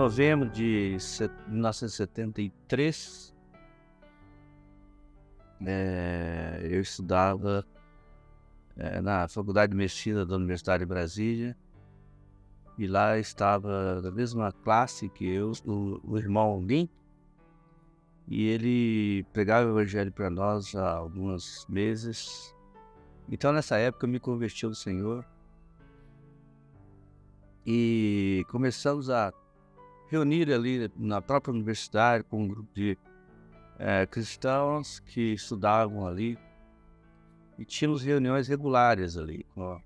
novembro de 1973, eu estudava na Faculdade de Medicina da Universidade de Brasília, e lá estava na mesma classe que eu, o irmão Lin, e ele pregava o Evangelho para nós há alguns meses. Então, nessa época, eu me converti ao Senhor e começamos a reunir ali na própria universidade com um grupo de cristãos que estudavam ali, e tínhamos reuniões regulares ali com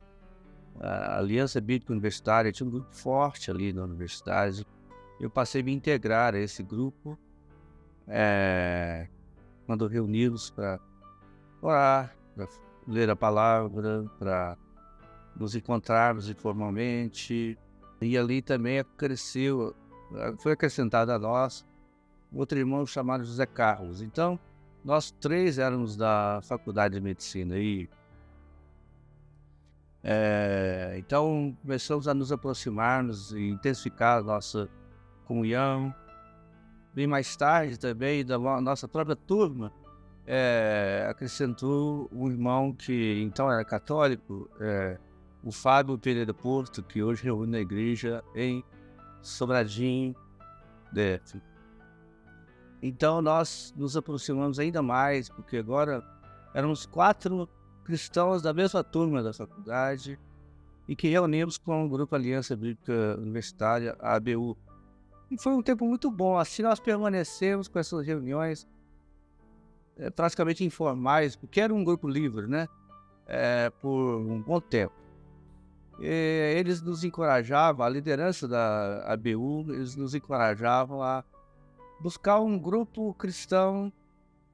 a Aliança Bíblica Universitária. Tinha um grupo forte ali na universidade. Eu passei a me integrar a esse grupo quando reunidos para orar, para ler a palavra, para nos encontrarmos informalmente. E ali também foi acrescentado a nós outro irmão chamado José Carlos. Então, nós três éramos da Faculdade de Medicina. Então, começamos a nos aproximarmos e intensificar a nossa comunhão. Bem mais tarde também, da nossa própria turma, acrescentou um irmão que então era católico, o Fábio Pereira Porto, que hoje reúne na igreja em Sobradinho, DF. Então nós nos aproximamos ainda mais, porque agora éramos 4 cristãos da mesma turma da faculdade e que reunimos com o Grupo Aliança Bíblica Universitária, a ABU. E foi um tempo muito bom. Assim nós permanecemos com essas reuniões praticamente informais, porque era um grupo livre, né? Por um bom tempo. Eles nos encorajavam, a liderança da ABU, eles nos encorajavam a buscar um grupo cristão,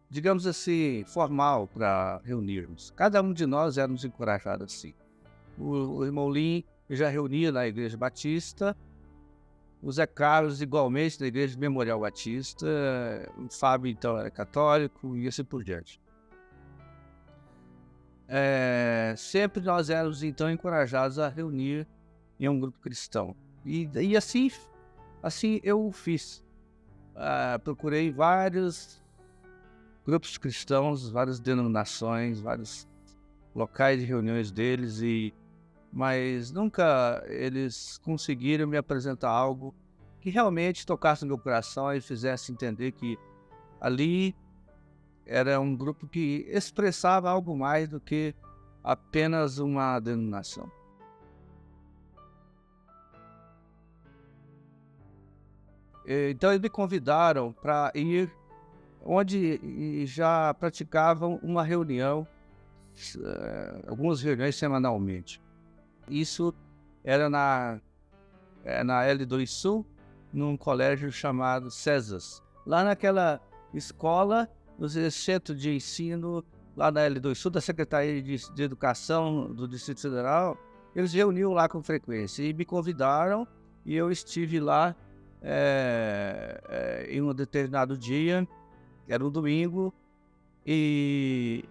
digamos assim, formal para reunirmos. Cada um de nós éramos encorajados assim. O irmão Lin já reunia na Igreja Batista, o Zé Carlos igualmente na Igreja Memorial Batista, o Fábio então era católico e assim por diante. Sempre nós éramos então encorajados a reunir em um grupo cristão. E assim eu fiz. Procurei vários grupos cristãos, várias denominações, vários locais de reuniões deles, mas nunca eles conseguiram me apresentar algo que realmente tocasse no meu coração e fizesse entender que ali era um grupo que expressava algo mais do que apenas uma denominação. Então eles me convidaram para ir onde já praticavam uma reunião, algumas reuniões semanalmente. Isso era na L2 Sul, num colégio chamado César. Lá naquela escola, no centro de ensino, lá na L2 Sul, da Secretaria de Educação do Distrito Federal, eles reuniam lá com frequência e me convidaram, e eu estive lá em um determinado dia, era um domingo, e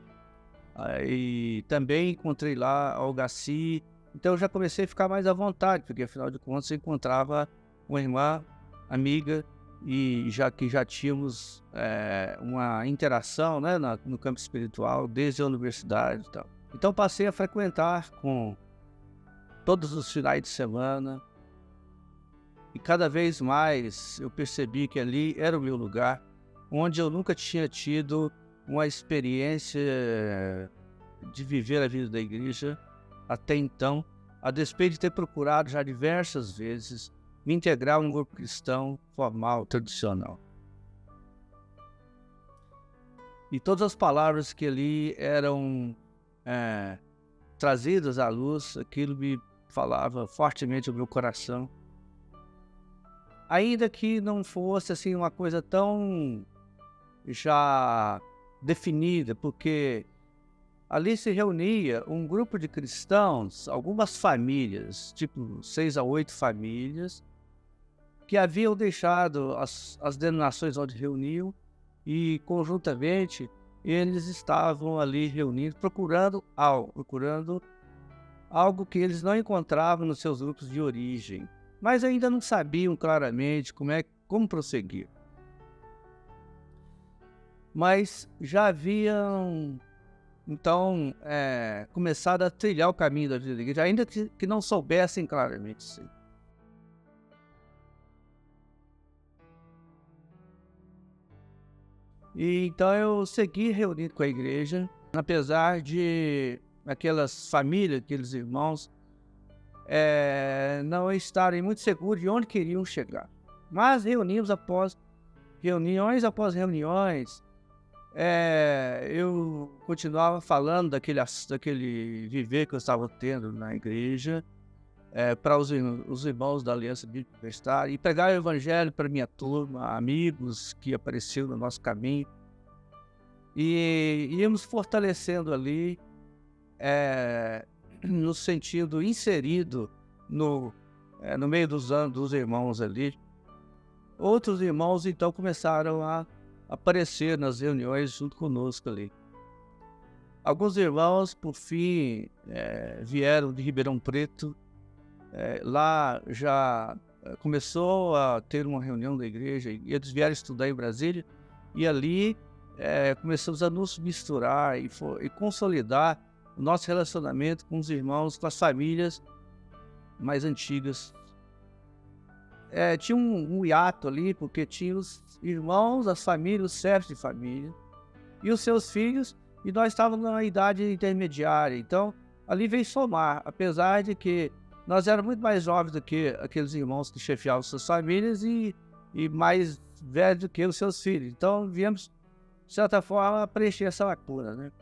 também encontrei lá a Algaci. Então eu já comecei a ficar mais à vontade, porque afinal de contas eu encontrava uma irmã, amiga, e já tínhamos uma interação, né, no campo espiritual desde a universidade e tal. Então passei a frequentar com todos os finais de semana, e cada vez mais eu percebi que ali era o meu lugar, onde eu nunca tinha tido uma experiência de viver a vida da igreja até então, a despeito de ter procurado já diversas vezes me integrar a um grupo cristão formal, tradicional. E todas as palavras que ali eram trazidas à luz, aquilo me falava fortemente ao meu coração. Ainda que não fosse assim uma coisa tão já definida, porque ali se reunia um grupo de cristãos, algumas famílias, tipo 6 a 8 famílias, que haviam deixado as denominações onde reuniam, e conjuntamente eles estavam ali reunidos, procurando algo que eles não encontravam nos seus grupos de origem. mas ainda não sabiam claramente como prosseguir. Mas já haviam, então, começado a trilhar o caminho da vida da igreja, ainda que não soubessem claramente, sim. E então eu segui reunido com a igreja, apesar de aquelas famílias, aqueles irmãos, não estarem muito seguros de onde queriam chegar. Mas reuniões após reuniões, eu continuava falando daquele viver que eu estava tendo na igreja, para os irmãos da Aliança Bíblica Universitária, e pregar o evangelho para minha turma, amigos que apareceram no nosso caminho, e íamos fortalecendo ali, no sentido inserido no meio dos irmãos ali. Outros irmãos então começaram a aparecer nas reuniões junto conosco ali. Alguns irmãos, por fim, vieram de Ribeirão Preto. Lá já começou a ter uma reunião da igreja e eles vieram estudar em Brasília, e ali começamos a nos misturar e consolidar o nosso relacionamento com os irmãos, com as famílias mais antigas. Tinha um hiato ali, porque tinha os irmãos, as famílias, os chefes de família e os seus filhos, e nós estávamos na idade intermediária. Então ali veio somar, apesar de que nós éramos muito mais jovens do que aqueles irmãos que chefiavam suas famílias e mais velhos do que os seus filhos. Então viemos, de certa forma, preencher essa lacuna, né?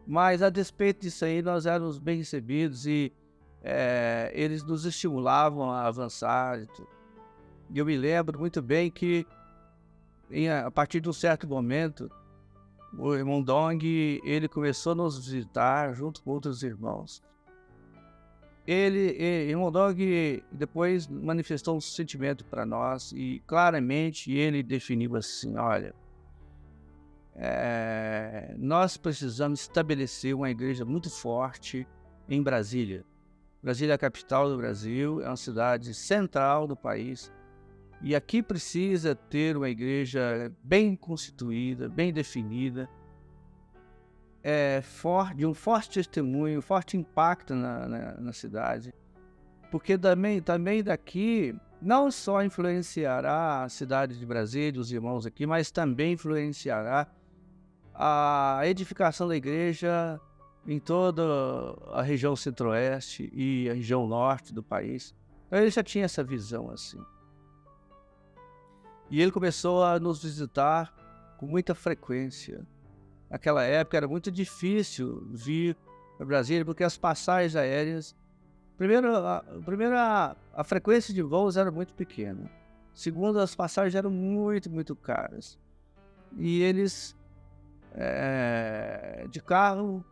Mas a despeito disso aí, nós éramos bem recebidos e eles nos estimulavam a avançar. E eu me lembro muito bem que, a partir de um certo momento, o irmão Dong, ele começou a nos visitar junto com outros irmãos. Irmão Dong depois manifestou um sentimento para nós e claramente ele definiu assim: olha, nós precisamos estabelecer uma igreja muito forte em Brasília. Brasília é a capital do Brasil, é uma cidade central do país, e aqui precisa ter uma igreja bem constituída, bem definida, de um forte testemunho, forte impacto na cidade, porque também daqui não só influenciará a cidade de Brasília, os irmãos aqui, mas também influenciará a edificação da igreja em toda a região centro-oeste e a região norte do país. Então ele já tinha essa visão assim. E ele começou a nos visitar com muita frequência. Naquela época era muito difícil vir para Brasília, porque as passagens aéreas, primeiro, a frequência de voos era muito pequena. Segundo, as passagens eram muito, muito caras. E eles, de carro,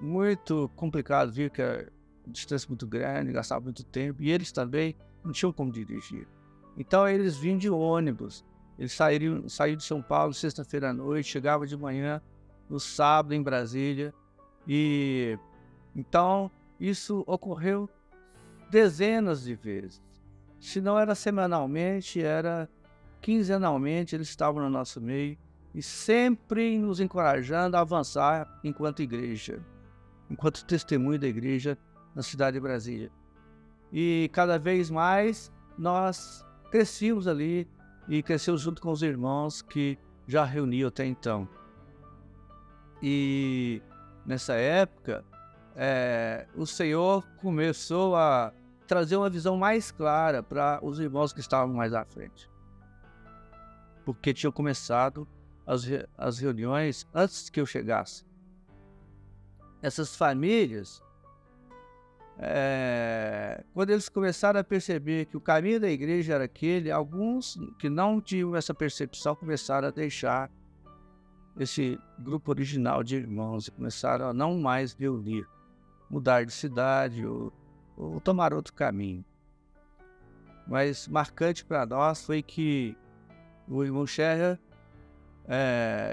muito complicado vir, que a distância muito grande, gastava muito tempo, e eles também não tinham como dirigir. Então eles vinham de ônibus. Eles saíram de São Paulo sexta-feira à noite, chegavam de manhã no sábado em Brasília. E então isso ocorreu dezenas de vezes. Se não era semanalmente, era quinzenalmente, eles estavam no nosso meio e sempre nos encorajando a avançar enquanto igreja, enquanto testemunho da igreja na cidade de Brasília. E cada vez mais nós crescíamos ali e cresceu junto com os irmãos que já reuniam até então. E nessa época, o Senhor começou a trazer uma visão mais clara para os irmãos que estavam mais à frente, porque tinham começado as reuniões antes que eu chegasse. Essas famílias, quando eles começaram a perceber que o caminho da igreja era aquele, alguns que não tinham essa percepção começaram a deixar esse grupo original de irmãos e começaram a não mais reunir, mudar de cidade ou tomar outro caminho. Mas marcante para nós foi que o irmão Scherrer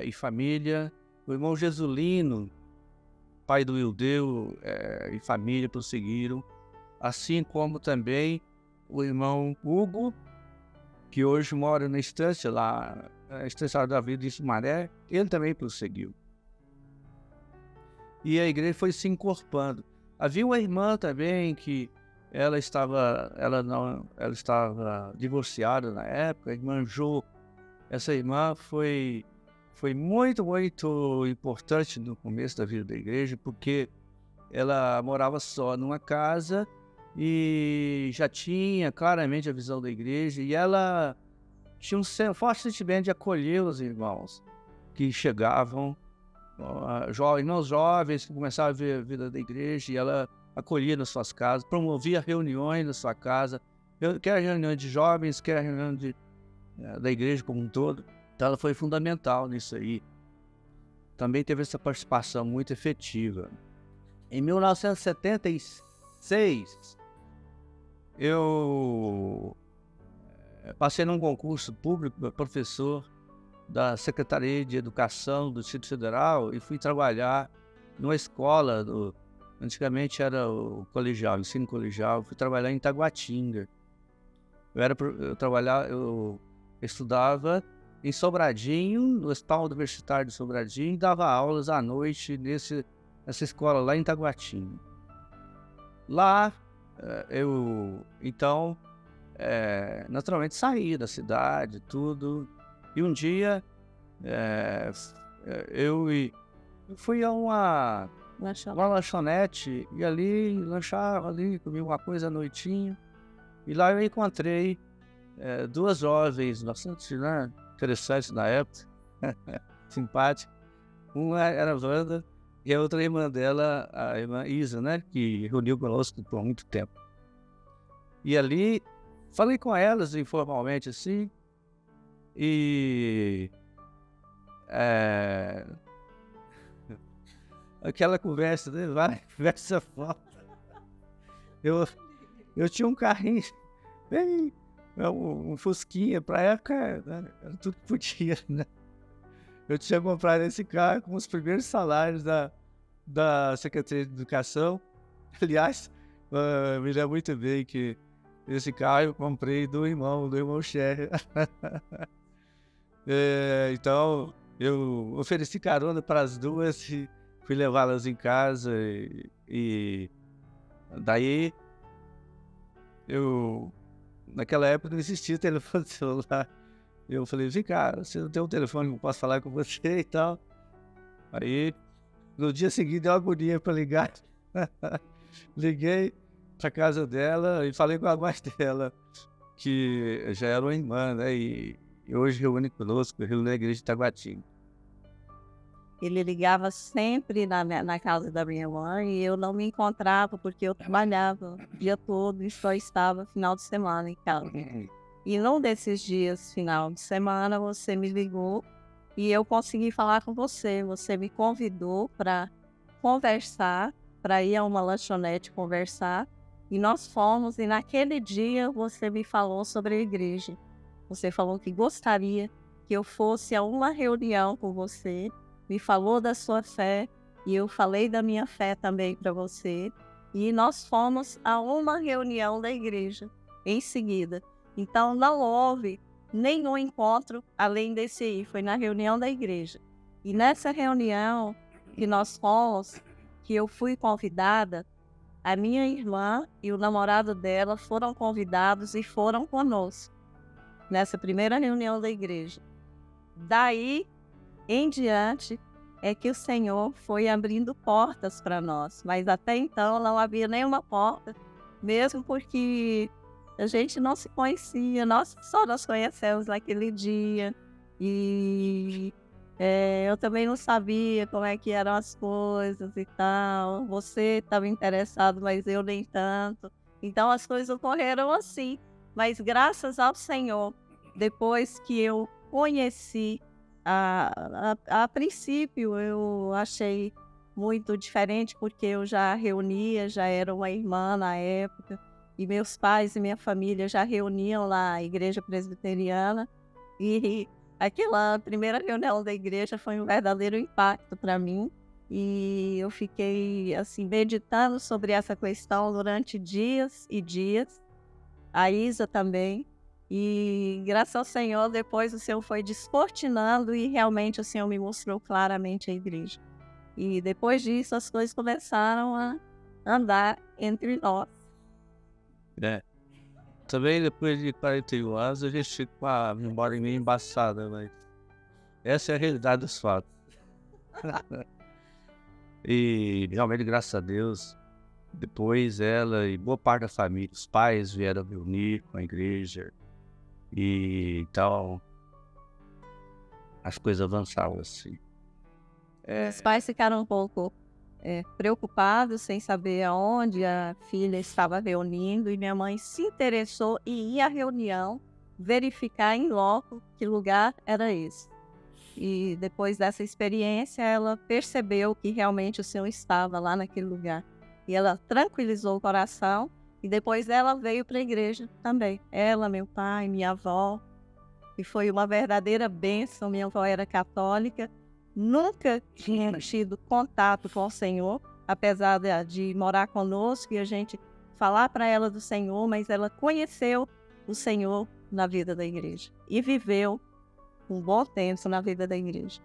e família, o irmão Jesulino, pai do Ildeu, e família prosseguiram assim como também o irmão Hugo, que hoje mora na estância lá, a Estância da Vida de Sumaré, ele também prosseguiu. E a igreja foi se encorpando. Havia uma irmã também que ela estava divorciada na época, a irmã Jo. Essa irmã foi muito, muito importante no começo da vida da igreja, porque ela morava só numa casa e já tinha claramente a visão da igreja, e ela tinha um forte sentimento de acolher os irmãos que chegavam, irmãos jovens que começavam a ver a vida da igreja, e ela acolhia nas suas casas, promovia reuniões na sua casa, quer reunião de jovens, quer reunião da igreja como um todo. Então ela foi fundamental nisso aí. Também teve essa participação muito efetiva. Em 1976, eu passei num concurso público para professor da Secretaria de Educação do Distrito Federal e fui trabalhar numa escola, antigamente era o colegial, ensino colegial, fui trabalhar em Taguatinga. Eu estudava em Sobradinho, no Hospital Universitário de Sobradinho, e dava aulas à noite nessa escola lá em Taguatinga. Lá, então, naturalmente saí da cidade, tudo, e um dia eu fui a uma lanchonete, e ali lanchava, ali, comia uma coisa à noitinha, e lá eu encontrei duas jovens bastante interessantes na época, simpáticas. Uma era a Wanda e a outra irmã dela, a irmã Isa, né, que reuniu conosco por muito tempo. E ali falei com elas informalmente assim, e aquela conversa, né, vai, conversa fora. Eu tinha um carrinho bem, um Fusquinha, para a época, né, era tudo que podia, né? Eu tinha comprado esse carro com os primeiros salários da Secretaria de Educação. Aliás, me lembro muito bem que esse carro eu comprei do irmão Sherry. Então, eu ofereci carona para as duas e fui levá-las em casa. E daí, naquela época não existia telefone celular. Eu falei, vem cá, você não tem um telefone que eu posso falar com você e tal. Aí, no dia seguinte, deu uma agonia para ligar. Liguei para casa dela e falei com a mãe dela, que já era uma irmã, né? E hoje reúne conosco, reúne na igreja de Taguatinga. Ele ligava sempre na casa da minha mãe e eu não me encontrava porque eu trabalhava o dia todo e só estava final de semana em casa. E num desses dias, final de semana, você me ligou e eu consegui falar com você. Você me convidou para conversar, para ir a uma lanchonete conversar. E nós fomos, e naquele dia você me falou sobre a igreja. Você falou que gostaria que eu fosse a uma reunião com você, me falou da sua fé, e eu falei da minha fé também para você. E nós fomos a uma reunião da igreja em seguida. Então não houve nenhum encontro além desse aí, foi na reunião da igreja. E nessa reunião que nós fomos, que eu fui convidada, a minha irmã e o namorado dela foram convidados e foram conosco, nessa primeira reunião da igreja. Daí em diante é que o Senhor foi abrindo portas para nós, mas até então não havia nenhuma porta, mesmo porque a gente não se conhecia, nós conhecemos naquele dia, e eu também não sabia como é que eram as coisas e tal. Você estava interessado, mas eu nem tanto. Então as coisas ocorreram assim, mas graças ao Senhor, depois que eu conheci, a princípio eu achei muito diferente, porque eu já reunia, já era uma irmã na época, e meus pais e minha família já reuniam lá a igreja presbiteriana, e aquela primeira reunião da igreja foi um verdadeiro impacto para mim, E eu fiquei, assim, meditando sobre essa questão durante dias e dias. A Isa também. E graças ao Senhor, depois o Senhor foi descortinando e realmente o Senhor me mostrou claramente a igreja. E depois disso as coisas começaram a andar entre nós. É. Também depois de 41 anos a gente fica com a memória meio embaçada, mas essa é a realidade dos fatos. E realmente, graças a Deus, depois ela e boa parte da família, os pais vieram reunir com a igreja. E então as coisas avançaram assim. Os pais ficaram um pouco preocupados, sem saber aonde a filha estava reunindo, e minha mãe se interessou em ir à reunião, verificar em loco que lugar era esse. E depois dessa experiência, ela percebeu que realmente o Senhor estava lá naquele lugar. E ela tranquilizou o coração, e depois ela veio para a igreja também. Ela, meu pai, minha avó, e foi uma verdadeira bênção. Minha avó era católica, nunca tinha tido contato com o Senhor, apesar de morar conosco e a gente falar para ela do Senhor, mas ela conheceu o Senhor na vida da igreja e viveu um bom tempo na vida da igreja.